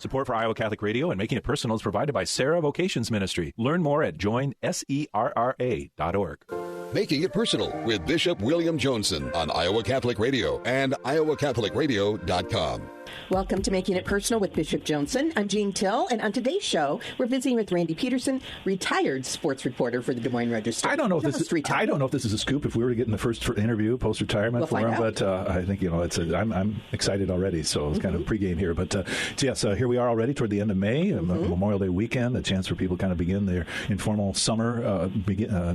Support for Iowa Catholic Radio and Making It Personal is provided by Sarah Vocations Ministry. Learn more at joinserra.org. Making It Personal with Bishop William Joensen on Iowa Catholic Radio and iowacatholicradio.com. Welcome to Making It Personal with Bishop Joensen. I'm Jean Till, and on today's show, we're visiting with Randy Peterson, retired sports reporter for the Des Moines Register. I don't know if this is a scoop. If we were to get in the first interview post-retirement for him, but I think I'm excited already. So it's kind of pregame here. But yes, here we are already toward the end of May, Memorial Day weekend, a chance for people to kind of begin their informal summer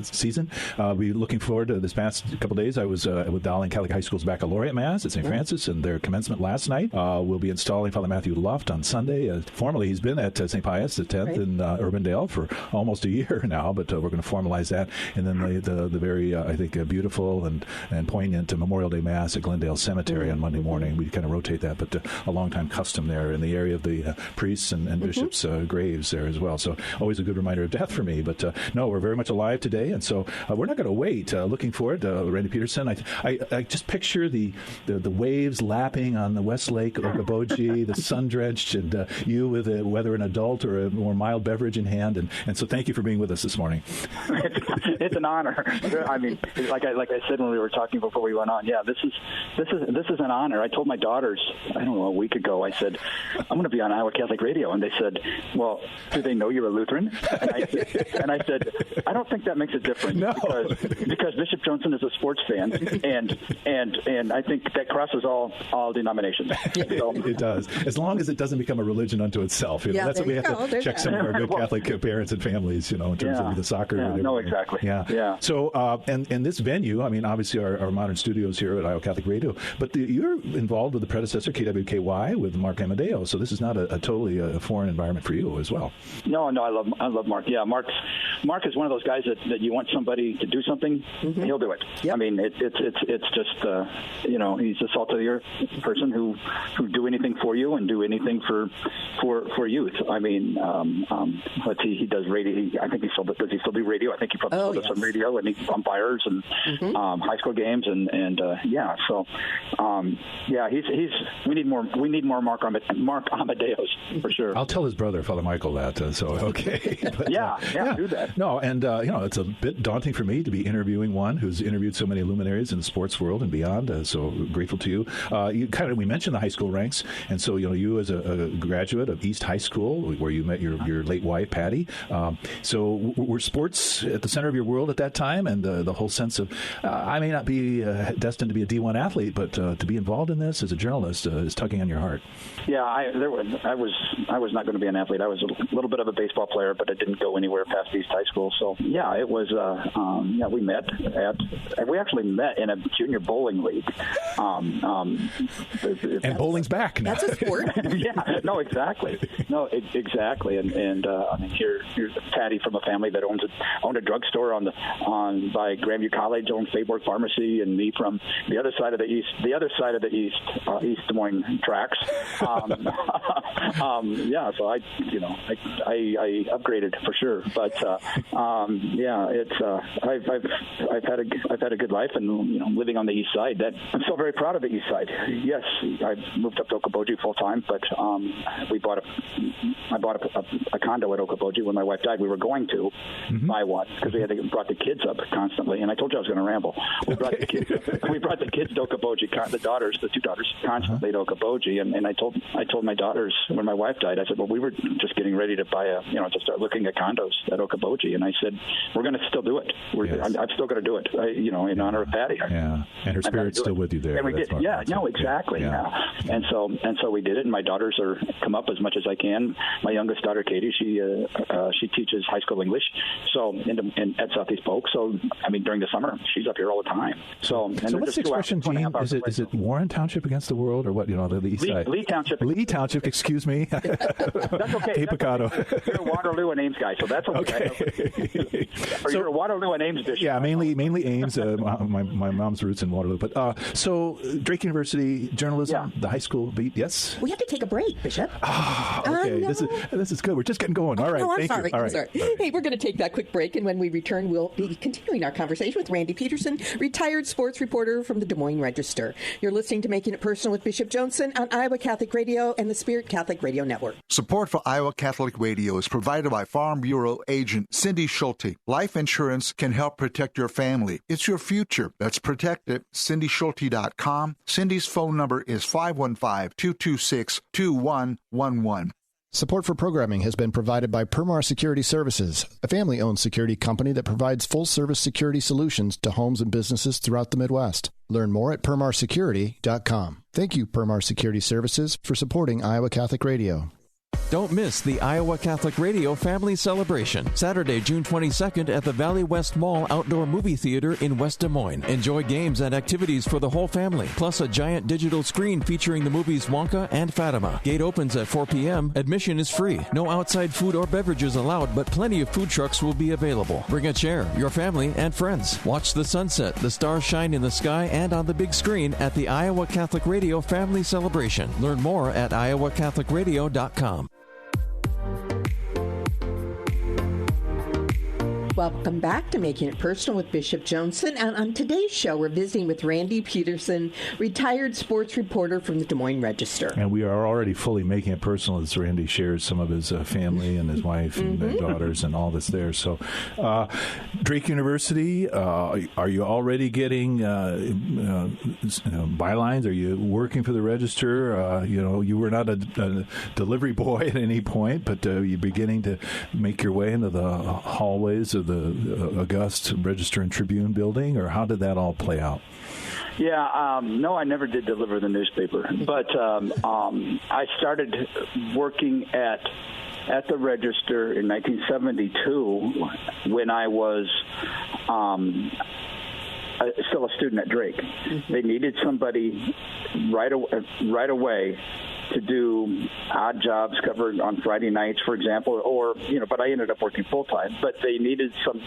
season. We're looking forward to this past couple days. I was with Dowling Catholic High School's Baccalaureate Mass at St. Francis and their commencement last night. We'll be installing Father Matthew Luft on Sunday. Formerly, he's been at St. Pius X in Urbandale for almost a year now, but we're going to formalize that. And then the very, I think, beautiful and poignant Memorial Day Mass at Glendale Cemetery on Monday morning. We kind of rotate that, but a long-time custom there in the area of the priests and bishops' graves there as well. So always a good reminder of death for me. But no, we're very much alive today, and so we're not going to wait. Looking forward, Randy Peterson. I just picture the waves lapping on the West Lake, Okoboji, the sun-drenched, and you with whether an adult or a more mild beverage in hand. And so thank you for being with us this morning. It's an honor. I mean, like I said when we were talking before we went on, this is an honor. I told my daughters, I don't know, a week ago, I said, I'm going to be on Iowa Catholic Radio. And they said, well, do they know you're a Lutheran? And I said, I don't think that makes a difference. No. Because Bishop Joensen is a sports fan, and I think that crosses all denominations. So, it does, as long as it doesn't become a religion unto itself. That's what we have to check some of our good Catholic parents and families, in terms of the soccer. No, exactly. Yeah. So, and this venue, I mean, obviously our modern studios here at Iowa Catholic Radio, but you're involved with the predecessor KWKY with Mark Amadeo. So this is not a totally foreign environment for you as well. No, I love Mark. Yeah, Mark is one of those guys that you want somebody to do something, he'll do it. Yep. I mean, it's just he's a salt of the earth person who do anything for you and do anything for youth. I mean, he does radio. I think does he still do radio? I think he probably still does some radio, and he umpires and high school games and So he's we need more Mark Amadeus for sure. I'll tell his brother, Father Michael, that. So okay. But, do that. No, and it's a bit daunting for me to be interviewing one who's interviewed so many luminaries in the sports world and beyond. So grateful to you. We mentioned the high school ranks, and so you as a graduate of East High School, where you met your late wife Patty. So were sports at the center of your world at that time, and the whole sense of I may not be destined to be a D1 athlete, but to be involved in this as a journalist is tugging on your heart. Yeah, I was not going to be an athlete. I was a little bit of a baseball player, but I didn't go anywhere past East High School. So it was. We actually met in a junior bowling league. And bowling's back now. That's a sport. Exactly. Exactly. And I mean, here's Patty from a family that owned a drugstore by Grandview College, owned Fayborg Pharmacy, and me from the other side of the east East Des Moines tracks. So I upgraded for sure. But I've had a good life, and living on the east side. That I'm still very proud of the east side. Yes, I moved up to Okoboji full time, but I bought a condo at Okoboji when my wife died. We were going to buy one because we brought the kids up constantly, and I told you I was going to ramble. We brought the kids to Okoboji, the two daughters, constantly to Okoboji, and I told my daughters when my wife died, I said, well, we were just getting ready to buy to start looking at condos at Okoboji, and I said, we're going to still do it. I'm still going to do it, in honor of Patty. Yeah, and her spirit's still with you there. And we did. Exactly. Yeah. And so we did it, and my daughters come up as much as I can. My youngest daughter, Katie, she teaches high school English, so at Southeast Polk. So I mean, during the summer, she's up here all the time. So what's the expression, Gene? Is it Warren Township against the world, or what? The east side. Lee Township. Lee Township. Excuse me. That's okay. Hey, Picado. Okay. You're a Waterloo and Ames guy, so that's okay. You're a Waterloo and Ames bishop. Yeah, mainly Ames. My mom's roots in Waterloo, but so Drake University journalism, the high school little beat. Yes? We have to take a break, Bishop. Okay. This is good. We're just getting going. All right. I'm Thank sorry. you. All I'm right. sorry. All right. Hey, we're going to take that quick break, and when we return, we'll be continuing our conversation with Randy Peterson, retired sports reporter from the Des Moines Register. You're listening to Making It Personal with Bishop Joensen on Iowa Catholic Radio and the Spirit Catholic Radio Network. Support for Iowa Catholic Radio is provided by Farm Bureau agent Cindy Schulte. Life insurance can help protect your family. It's your future. Let's protect it. CindySchulte.com. Cindy's phone number is 515-226-2111. Support for programming has been provided by Marr Security Services, a family-owned security company that provides full-service security solutions to homes and businesses throughout the Midwest. Learn more at permarsecurity.com. Thank you, Marr Security Services, for supporting Iowa Catholic Radio. Don't miss the Iowa Catholic Radio Family Celebration, Saturday, June 22nd at the Valley West Mall Outdoor Movie Theater in West Des Moines. Enjoy games and activities for the whole family, plus a giant digital screen featuring the movies Wonka and Fatima. Gate opens at 4 p.m. Admission is free. No outside food or beverages allowed, but plenty of food trucks will be available. Bring a chair, your family, and friends. Watch the sunset, the stars shine in the sky, and on the big screen at the Iowa Catholic Radio Family Celebration. Learn more at iowacatholicradio.com. Welcome back to Making It Personal with Bishop Joensen. And on today's show, we're visiting with Randy Peterson, retired sports reporter from the Des Moines Register. And we are already fully making it personal as Randy shares some of his family and his wife and daughters and all that's there. So, Drake University, are you already getting bylines? Are you working for the Register? You were not a delivery boy at any point, but you're beginning to make your way into the hallways of the august Register and Tribune building, or how did that all play out? Yeah, no, I never did deliver the newspaper, but I started working at the Register in 1972 when I was still a student at Drake. They needed somebody right away to do odd jobs covered on Friday nights, for example, but I ended up working full time. But they needed some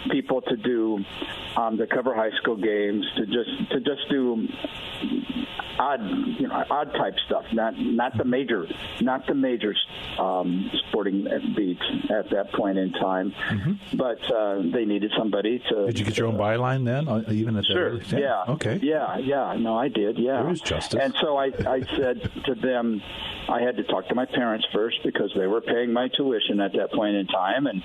people to do to cover high school games, to just do odd type stuff, not the major sporting beats at that point in time. But they needed somebody to. Did you get your own byline then, even at sure? That yeah. Okay. Yeah. No, I did. Yeah. There is justice. And so I said to them, I had to talk to my parents first because they were paying my tuition at that point in time, and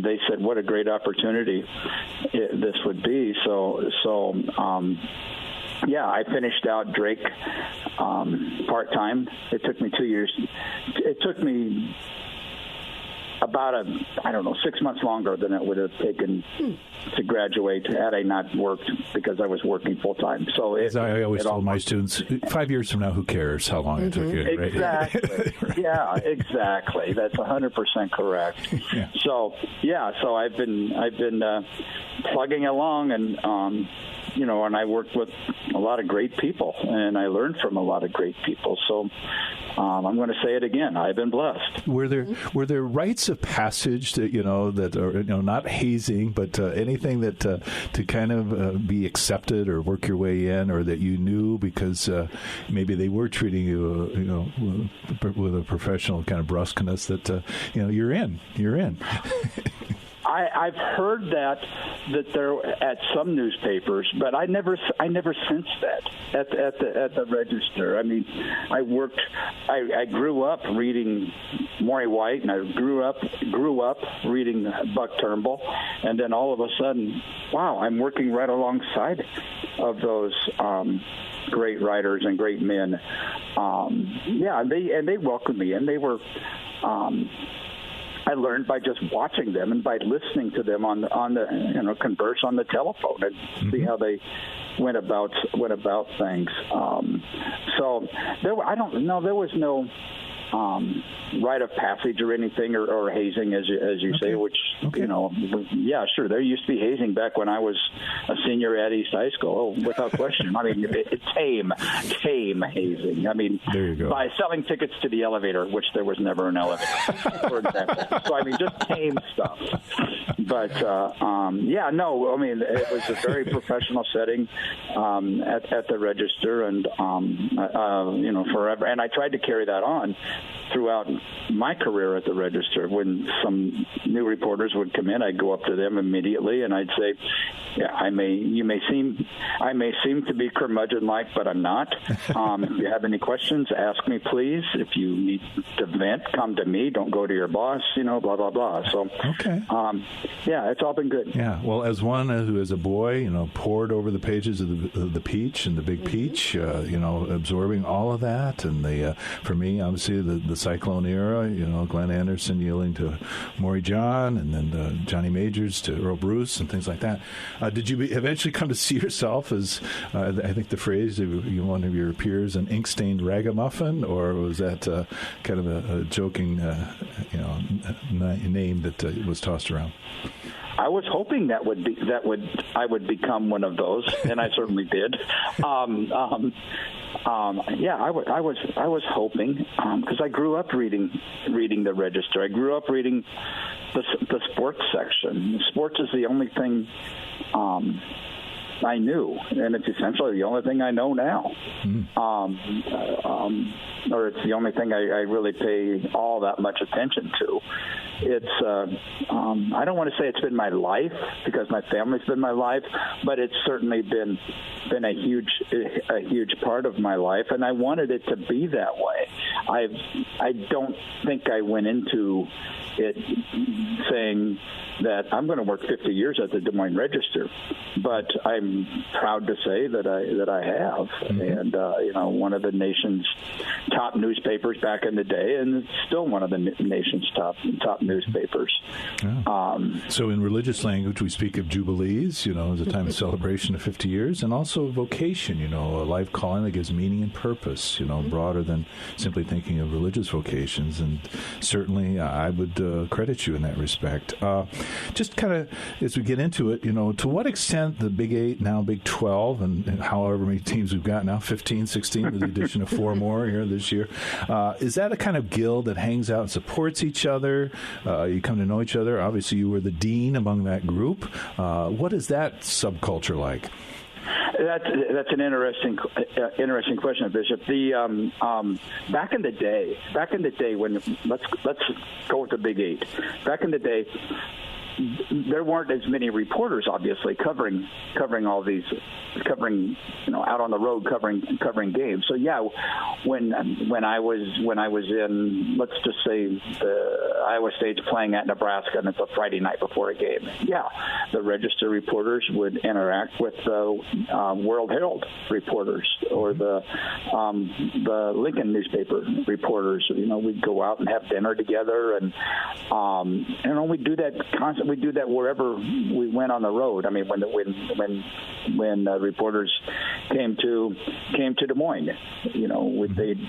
they said what a great opportunity this would be. Yeah, I finished out Drake part-time. It took me 2 years. It took me about 6 months longer than it would have taken to graduate had I not worked, because I was working full-time. So as I always told my students, 5 years from now, who cares how long it took you? Right? Exactly. Right. Yeah, exactly. That's 100% correct. Yeah. So I've been plugging along, and and I worked with a lot of great people, and I learned from a lot of great people. So I'm going to say it again. I've been blessed. Were there rites of passage that that are not hazing, but anything that to kind of be accepted or work your way in, or that you knew because maybe they were treating you with a professional kind of brusqueness that you're in. I've heard that there at some newspapers, but I never sensed that at the Register. I mean, I grew up reading Maury White, and I grew up reading Buck Turnbull, and then all of a sudden, wow, I'm working right alongside of those great writers and great men. They welcomed me, and they were. I learned by just watching them and by listening to them on the converse on the telephone and see how they went about things. So there was no rite of passage or anything, or hazing, as you say, which, yeah, sure. There used to be hazing back when I was a senior at East High School, without question. I mean, tame hazing. I mean, there you go. By selling tickets to the elevator, which there was never an elevator, for example. So, I mean, just tame stuff. But, yeah, no, I mean, it was a very professional setting at the Register, and, forever. And I tried to carry that on throughout my career at the Register. When some new reporters would come in, I'd go up to them immediately and I'd say, yeah, I may seem to be curmudgeon-like, but I'm not. If you have any questions, ask me, please. If you need to vent, come to me. Don't go to your boss, blah, blah, blah. So, yeah, it's all been good. Yeah, well, as one who as a boy, pored over the pages of the Peach and the Big Peach, absorbing all of that, and for me, obviously, the Cyclone era, Glenn Anderson yielding to Maury John, and then Johnny Majors to Earl Bruce and things like that. Did you eventually come to see yourself as, I think the phrase, one of your peers, an ink-stained ragamuffin, or was that kind of a joking, name that was tossed around? I was hoping I would become one of those, and I certainly did. Yeah, I was hoping, because I grew up reading the Register. I grew up reading the sports section. Sports is the only thing I knew, and it's essentially the only thing I know now. Or it's the only thing I really pay all that much attention to. It's I don't want to say it's been my life, because my family's been my life, but it's certainly been a huge part of my life, and I wanted it to be that way. I don't think I went into it saying that I'm going to work 50 years at the Des Moines Register, but I'm proud to say that I have, and one of the nation's top newspapers back in the day, and it's still one of the nation's top newspapers. So in religious language, we speak of jubilees, as a time of celebration of 50 years, and also vocation, a life calling that gives meaning and purpose, broader than simply thinking of religious vocations. And certainly I would credit you in that respect. Just kind of, as we get into it, to what extent the Big 8, now Big 12, and however many teams we've got now, 15, 16, with the addition of 4 more here this year, is that a kind of guild that hangs out and supports each other? You come to know each other. Obviously, you were the dean among that group. What is that subculture like? That's an interesting question, Bishop. The back in the day when let's go with the Big 8. Back in the day, there weren't as many reporters, obviously, covering all these, out on the road covering games. So yeah, when I was in, let's just say, the Iowa State's playing at Nebraska, and it's a Friday night before a game. Yeah, the Register reporters would interact with the World Herald reporters, or the Lincoln newspaper reporters. We'd go out and have dinner together, and we'd do that constantly. We do that wherever we went on the road. I mean, when reporters came to Des Moines, they'd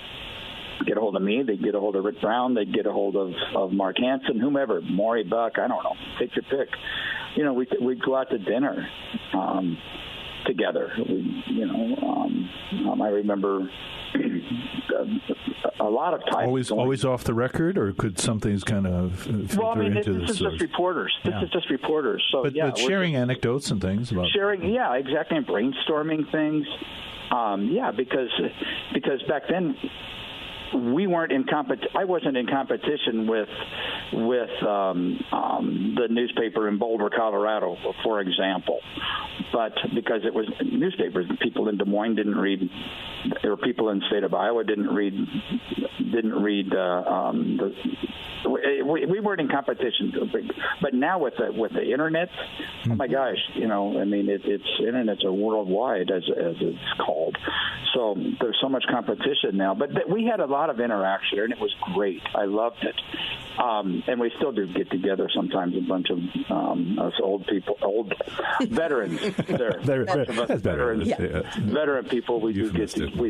get a hold of me, they'd get a hold of Rick Brown, they'd get a hold of Mark Hansen, whomever, Maury Buck, I don't know, take your pick. We'd go out to dinner together. I remember a lot of times. Always off the record, or could some things kind of filter into this? This is just reporters. This is just reporters. So, but sharing anecdotes and things about sharing, exactly, and brainstorming things. Because back then we weren't in I wasn't in competition with the newspaper in Boulder, Colorado, for example. But because it was newspapers, people in Des Moines didn't read, or people in the state of Iowa didn't read. We weren't in competition. But now with the internet, oh my gosh, internet's a worldwide, as it's called. So there's so much competition now. But we had a lot of interaction, and it was great. I loved it. And we still do get together sometimes, a bunch of us old veterans. Veterans. Yeah. Veteran people. We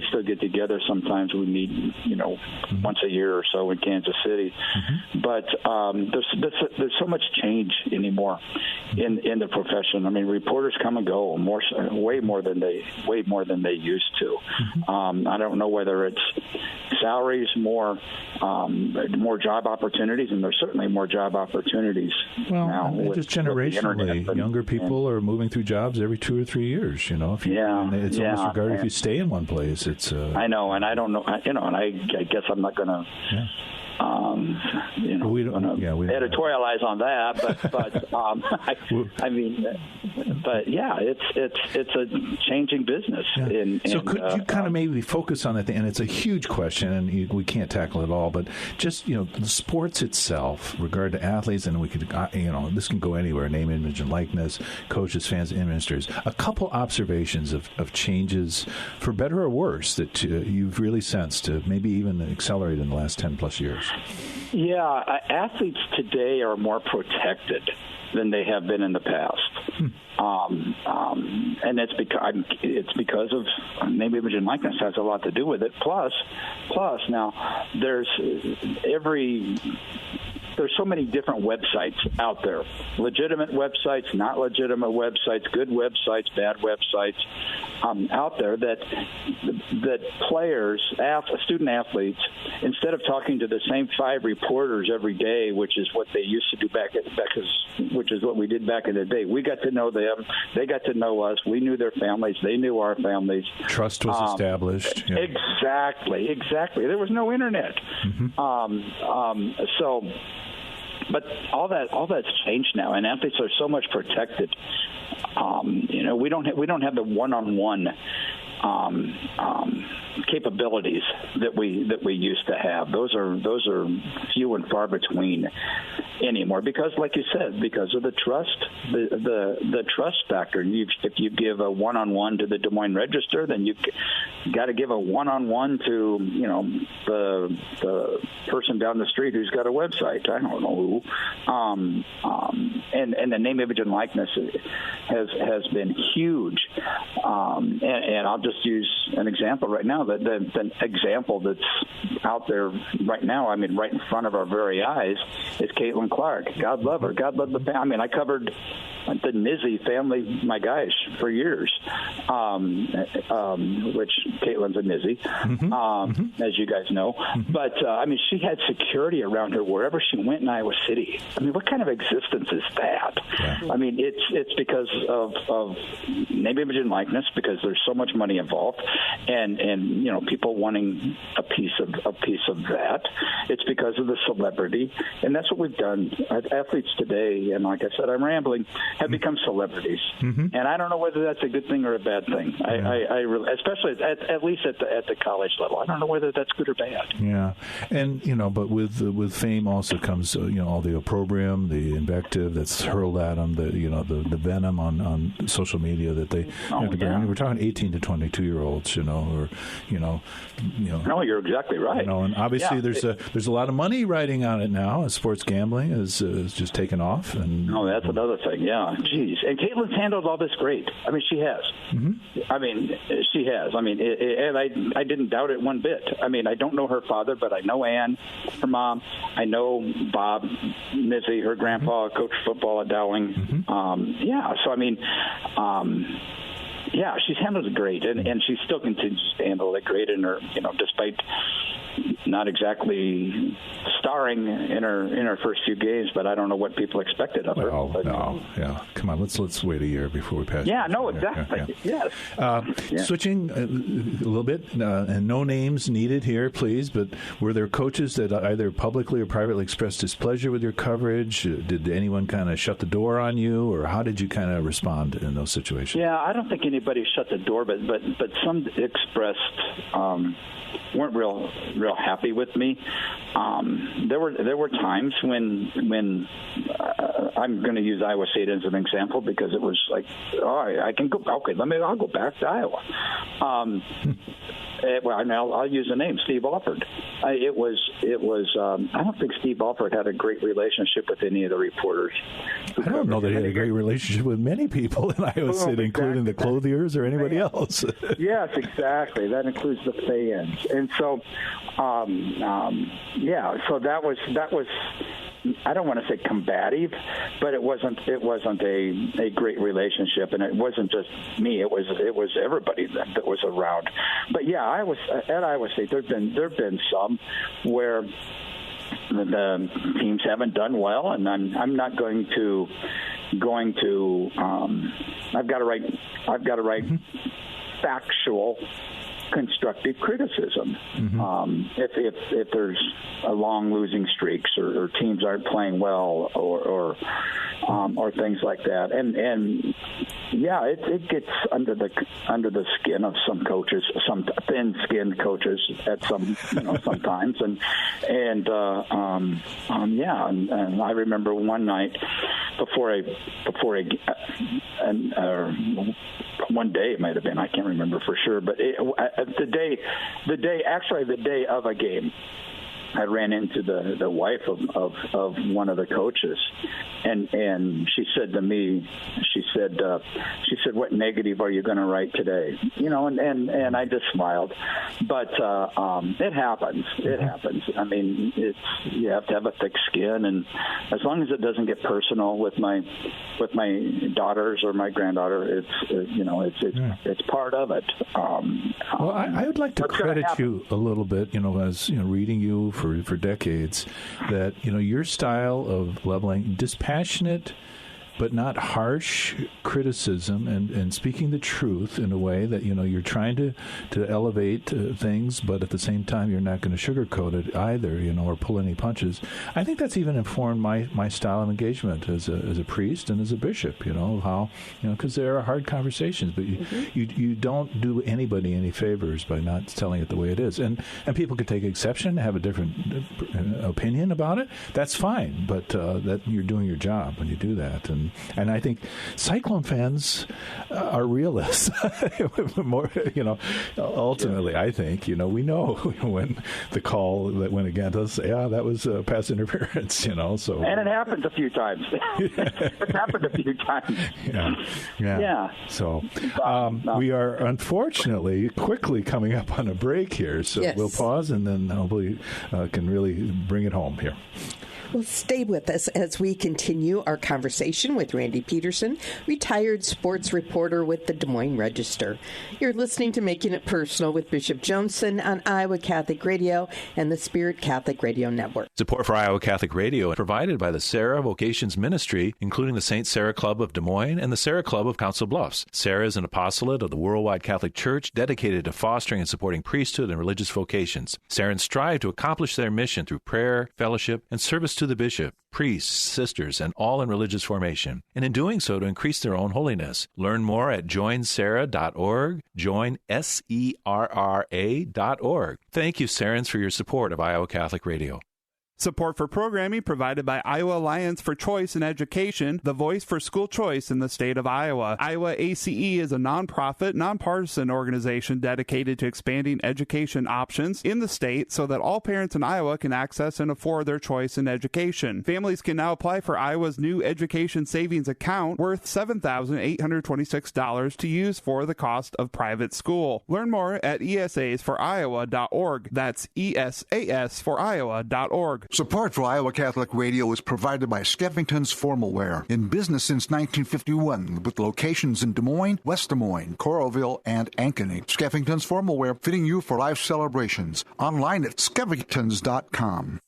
still get together sometimes. We meet, once a year or so in Kansas City. But there's so much change anymore in the profession. I mean, reporters come and go way more than they used to. I don't know whether it's salaries, more job opportunities, and there's certainly more job opportunities now. Just generationally, younger people are moving through jobs every 2 or 3 years. It's almost regarded if you stay in one place. It's I know, and I don't know. And I guess I'm not going to. Yeah. We don't editorialize on that, but it's a changing business. Yeah. So could you kind of maybe focus on that? And it's a huge question, and we can't tackle it all. But just the sports itself, regard to athletes, and we could this can go anywhere: name, image, and likeness, coaches, fans, administrators. A couple observations of changes, for better or worse, that you've really sensed, maybe even accelerated in the last 10 plus years. Yeah, athletes today are more protected than they have been in the past. And it's because of name, image, and likeness has a lot to do with it. Plus, now there's so many different websites out there, legitimate websites, not legitimate websites, good websites, bad websites out there that players, student athletes, instead of talking to the same 5 reporters every day, which is what they used to do which is what we did back in the day. We got to know them. They got to know us. We knew their families. They knew our families. Trust was established. Yeah. Exactly. There was no internet. But all that's changed now, and athletes are so much protected. We don't have the one-on-one capabilities that we used to have. Those are few and far between anymore, because, like you said, because of the trust, the trust factor. If you give a one-on-one to the Des Moines Register, then you got to give a one-on-one to the person down the street who's got a website. I don't know who. And the name, image, and likeness has been huge. And I'll just use an example right now. The example that's out there right now, I mean, right in front of our very eyes, is Caitlin Clark. God love her. God love the family. I mean, I covered the Nizzi family, my gosh, for years, which Caitlin's a Nizzi, as you guys know. But, I mean, she had security around her wherever she went in Iowa City. I mean, what kind of existence is that? Yeah. I mean, it's because of name, image, and likeness, because there's so much money involved, and people wanting a piece of that. It's because of the celebrity, and that's what we've done. Athletes today, and like I said, I'm rambling, have become celebrities, and I don't know whether that's a good thing or a bad thing. I really, especially at least at the college level, I don't know whether that's good or bad. Yeah, and but with fame also comes all the opprobrium, the invective that's hurled at them, the venom on social media that they have to bear. We're talking 18 to 22-year-olds, No, you're exactly right. And obviously there's a lot of money riding on it now. Sports gambling is just taken off. And that's another thing. Yeah, geez. And Caitlin's handled all this great. I mean, she has. I mean, she has. I mean, and I didn't doubt it one bit. I mean, I don't know her father, but I know Ann, her mom. I know Bob Nizzi, her grandpa, coached football at Dowling. So I mean. Yeah, she's handled it great, and she still continues to handle it great. And her, despite not exactly starring in her first few games, but I don't know what people expected of her. Come on, let's wait a year before we pass. Exactly. Yes. Switching a little bit, and no names needed here, please. But were there coaches that either publicly or privately expressed displeasure with your coverage? Did anyone kind of shut the door on you, or how did you kind of respond in those situations? Yeah, I don't think anybody shut the door, but some expressed weren't real happy with me. There were times when I'm going to use Iowa State as an example, because it was like, I can go. Okay, I'll go back to Iowa. Well, and I'll use the name, Steve Alford. It was. I don't think Steve Alford had a great relationship with any of the reporters. I don't know that he had a great relationship with many people in Iowa City, including the clothiers or anybody else. Yes, exactly. That includes the fans, and so, So that was. I don't want to say combative, but it wasn't a great relationship, and it wasn't just me. It was everybody that was around. But yeah, at Iowa State. There've been some where the teams haven't done well, and I'm not going to. I've got to write factual, constructive criticism. If there's a long losing streaks or teams aren't playing well or things like that, and it gets under the skin of some coaches, some thin-skinned coaches at sometimes, and I remember one night one day it might have been, I can't remember for sure, but the day of a game, I ran into the wife of one of the coaches, and she said to me, she said, "What negative are you going to write today?" And I just smiled, but it happens. It happens. I mean, you have to have a thick skin, and as long as it doesn't get personal with my daughters or my granddaughter, it's part of it. Well, I would like to credit you a little bit, as reading you for decades, that your style of leveling, dispassionate but not harsh criticism, and speaking the truth in a way that you're trying to elevate things, but at the same time you're not going to sugarcoat it either, or pull any punches. I think that's even informed my style of engagement as a priest and as a bishop. How because there are hard conversations, but you don't do anybody any favors by not telling it the way it is, and people could take exception, have a different opinion about it. That's fine, but that you're doing your job when you do that. And I think Cyclone fans are realists. More, ultimately, I think, we know when the call that went against us, that was pass interference, so. And it happens a few times. It happened a few times. Yeah. So we are, unfortunately, quickly coming up on a break here, so we'll pause and then hopefully can really bring it home here. Well, stay with us as we continue our conversation with Randy Peterson, retired sports reporter with the Des Moines Register. You're listening to Making It Personal with Bishop Joensen on Iowa Catholic Radio and the Spirit Catholic Radio Network. Support for Iowa Catholic Radio is provided by the Sarah Vocations Ministry, including the St. Sarah Club of Des Moines and the Sarah Club of Council Bluffs. Sarah is an apostolate of the Worldwide Catholic Church dedicated to fostering and supporting priesthood and religious vocations. Sarahs strive to accomplish their mission through prayer, fellowship, and service to the bishop, priests, sisters, and all in religious formation, and in doing so to increase their own holiness. Learn more at joinsarah.org, joinserra.org. Thank you, Sarahs, for your support of Iowa Catholic Radio. Support for programming provided by Iowa Alliance for Choice in Education, the voice for school choice in the state of Iowa. Iowa ACE is a nonprofit, nonpartisan organization dedicated to expanding education options in the state so that all parents in Iowa can access and afford their choice in education. Families can now apply for Iowa's new education savings account worth $7,826 to use for the cost of private school. Learn more at esasforiowa.org. That's esasforiowa.org. Support for Iowa Catholic Radio is provided by Skeffington's Formalware, in business since 1951, with locations in Des Moines, West Des Moines, Coralville, and Ankeny. Skeffington's Formalware, fitting you for life celebrations. Online at skeffingtons.com.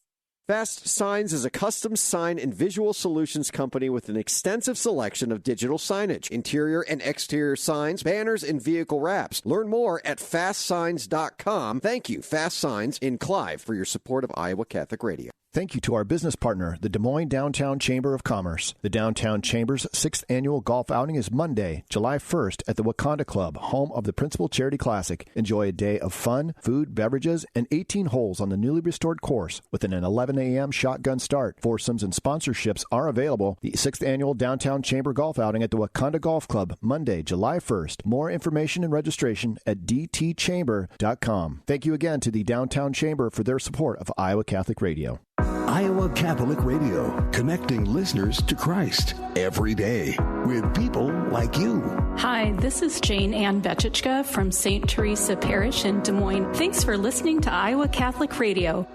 Fast Signs is a custom sign and visual solutions company with an extensive selection of digital signage, interior and exterior signs, banners, and vehicle wraps. Learn more at fastsigns.com. Thank you, Fast Signs in Clive, for your support of Iowa Catholic Radio. Thank you to our business partner, the Des Moines Downtown Chamber of Commerce. The Downtown Chamber's 6th annual golf outing is Monday, July 1st at the Moncada Club, home of the Principal Charity Classic. Enjoy a day of fun, food, beverages, and 18 holes on the newly restored course within an 11 a.m. shotgun start. Foursomes and sponsorships are available. The 6th Annual Downtown Chamber Golf Outing at the Wakanda Golf Club, Monday, July 1st. More information and registration at dtchamber.com. Thank you again to the Downtown Chamber for their support of Iowa Catholic Radio. Iowa Catholic Radio, connecting listeners to Christ every day with people like you. Hi, this is Jane Ann Bechichka from St. Theresa Parish in Des Moines. Thanks for listening to Iowa Catholic Radio.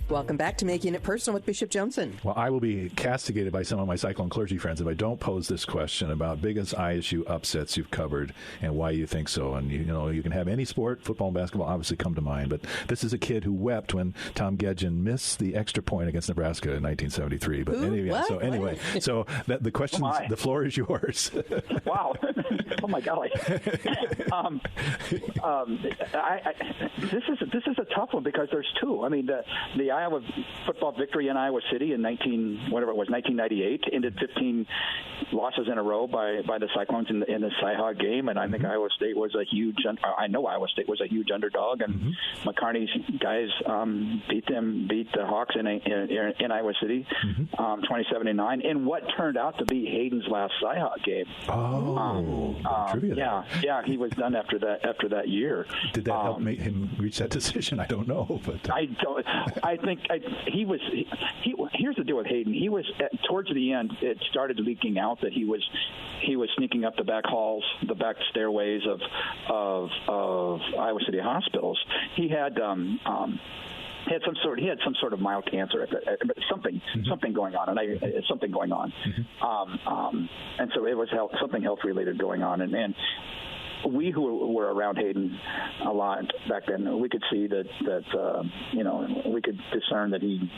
Welcome back to Making It Personal with Bishop Joensen. Well, I will be castigated by some of my Cyclone clergy friends if I don't pose this question about biggest ISU upsets you've covered and why you think so. And, you can have any sport, football and basketball obviously come to mind, but this is a kid who wept when Tom Gedgen missed the extra point against Nebraska in 1973. But so the question, the floor is yours. Wow. Oh, my golly. This is a tough one because there's two. I mean, the Iowa football victory in Iowa City in 1998 ended 15 losses in a row by the Cyclones in the Cy-Hawk game, and I think Iowa State was a huge underdog, and McCarney's guys beat the Hawks in Iowa City 27-9 in what turned out to be Hayden's last Cy-Hawk game. Trivia. Yeah, he was done after that year. Did that help make him reach that decision? I don't know, but here's the deal with Hayden. He was towards the end. It started leaking out that he was sneaking up the back halls, the back stairways of Iowa City hospitals. He had some sort of mild cancer, something going on, and so it was something health related going on, and we who were around Hayden a lot back then, we could see that we could discern that he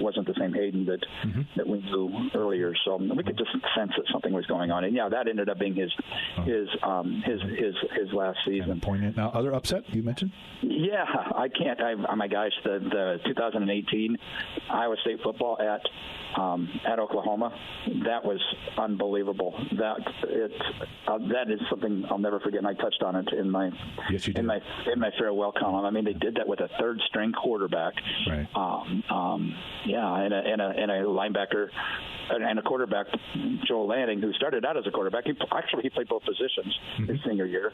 wasn't the same Hayden that we knew earlier. So we could just sense that something was going on, and that ended up being his last season. Poignant. Now, other upset you mentioned? Yeah, I can't. My gosh, the 2018 Iowa State football at Oklahoma, that was unbelievable. That is something I'll never forget. And I touched on it in my farewell column. I mean, they did that with a third string quarterback, right? And a linebacker and a quarterback, Joel Lanning, who started out as a quarterback. He played both positions his senior year.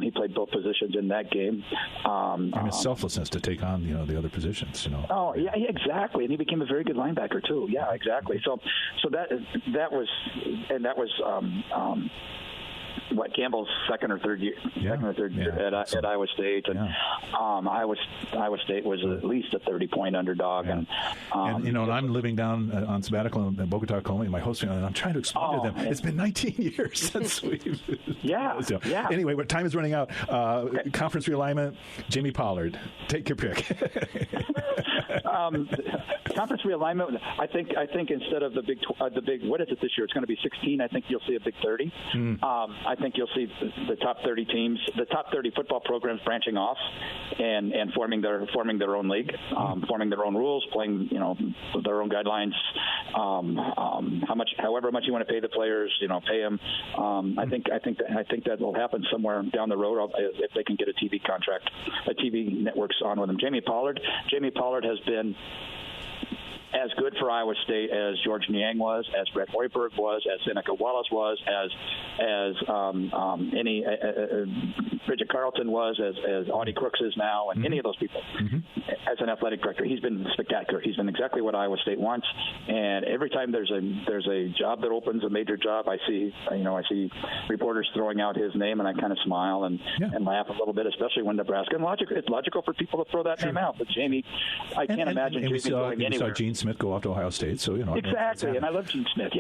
He played both positions in that game. And his selflessness to take on the other positions. Oh yeah, exactly. And he became a very good linebacker too. Yeah, exactly. So that was Campbell's second or third year at Iowa State, and Iowa State was at least a 30-point underdog, and I'm living down on sabbatical in Bogota, Colombia. My hosting, and I'm trying to explain to them it's been 19 years since we've. Anyway, time is running out. Conference realignment. Jamie Pollard, take your pick. Conference realignment. I think instead of the big what is it this year? It's going to be 16. I think you'll see a big 30. I think you'll see the top 30 teams, the top 30 football programs branching off and forming their own league, forming their own rules, playing their own guidelines. However much you want to pay the players, pay them. I think that will happen somewhere down the road if they can get a TV contract, a TV network's on with them. Jamie Pollard has been as good for Iowa State as George Niang was, as Brett Hoiberg was, as Seneca Wallace was, as Bridget Carlton was, as Audie Crooks is now, and any of those people. As an athletic director, he's been spectacular. He's been exactly what Iowa State wants. And every time there's a job that opens, a major job, I see reporters throwing out his name, and I kind of smile and laugh a little bit, especially when Nebraska. And it's logical for people to throw that name out. But Jamie, I can't imagine Jamie going anywhere. We saw Gene Smith go off to Ohio State, so exactly. And I love Gene Smith.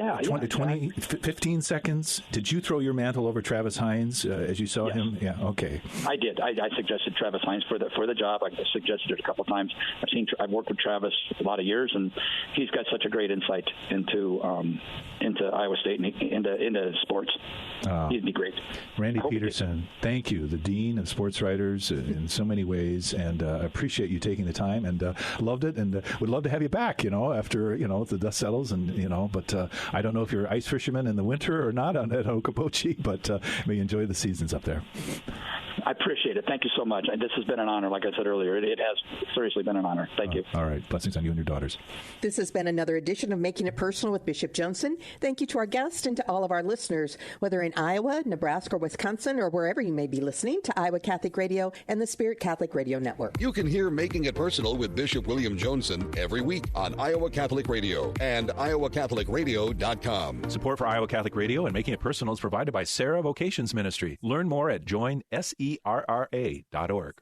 15 seconds. Did you throw your mantle over Travis Hines as you saw him? Yeah. Okay. I did. I suggested Travis Hines for the job. I suggested it a couple of times. I've worked with Travis a lot of years, and he's got such a great insight into Iowa State and into sports. He'd be great. Randy Peterson, thank you, the dean of sports writers in so many ways, and I appreciate you taking the time and loved it, and would love to have you back. After the dust settles, and but I don't know if you're ice fisherman in the winter or not at Okoboji, but may enjoy the seasons up there. I appreciate it. it. Thank you so much. This has been an honor. Like I said earlier, it has seriously been an honor. Thank you. All right. Blessings on you and your daughters. This has been another edition of Making It Personal with Bishop Joensen. Thank you to our guests and to all of our listeners, whether in Iowa, Nebraska, or Wisconsin, or wherever you may be listening to Iowa Catholic Radio and the Spirit Catholic Radio Network. You can hear Making It Personal with Bishop William Joensen every week on Iowa Catholic Radio and iowacatholicradio.com. Support for Iowa Catholic Radio and Making It Personal is provided by Sarah Vocations Ministry. Learn more at joinserra.org.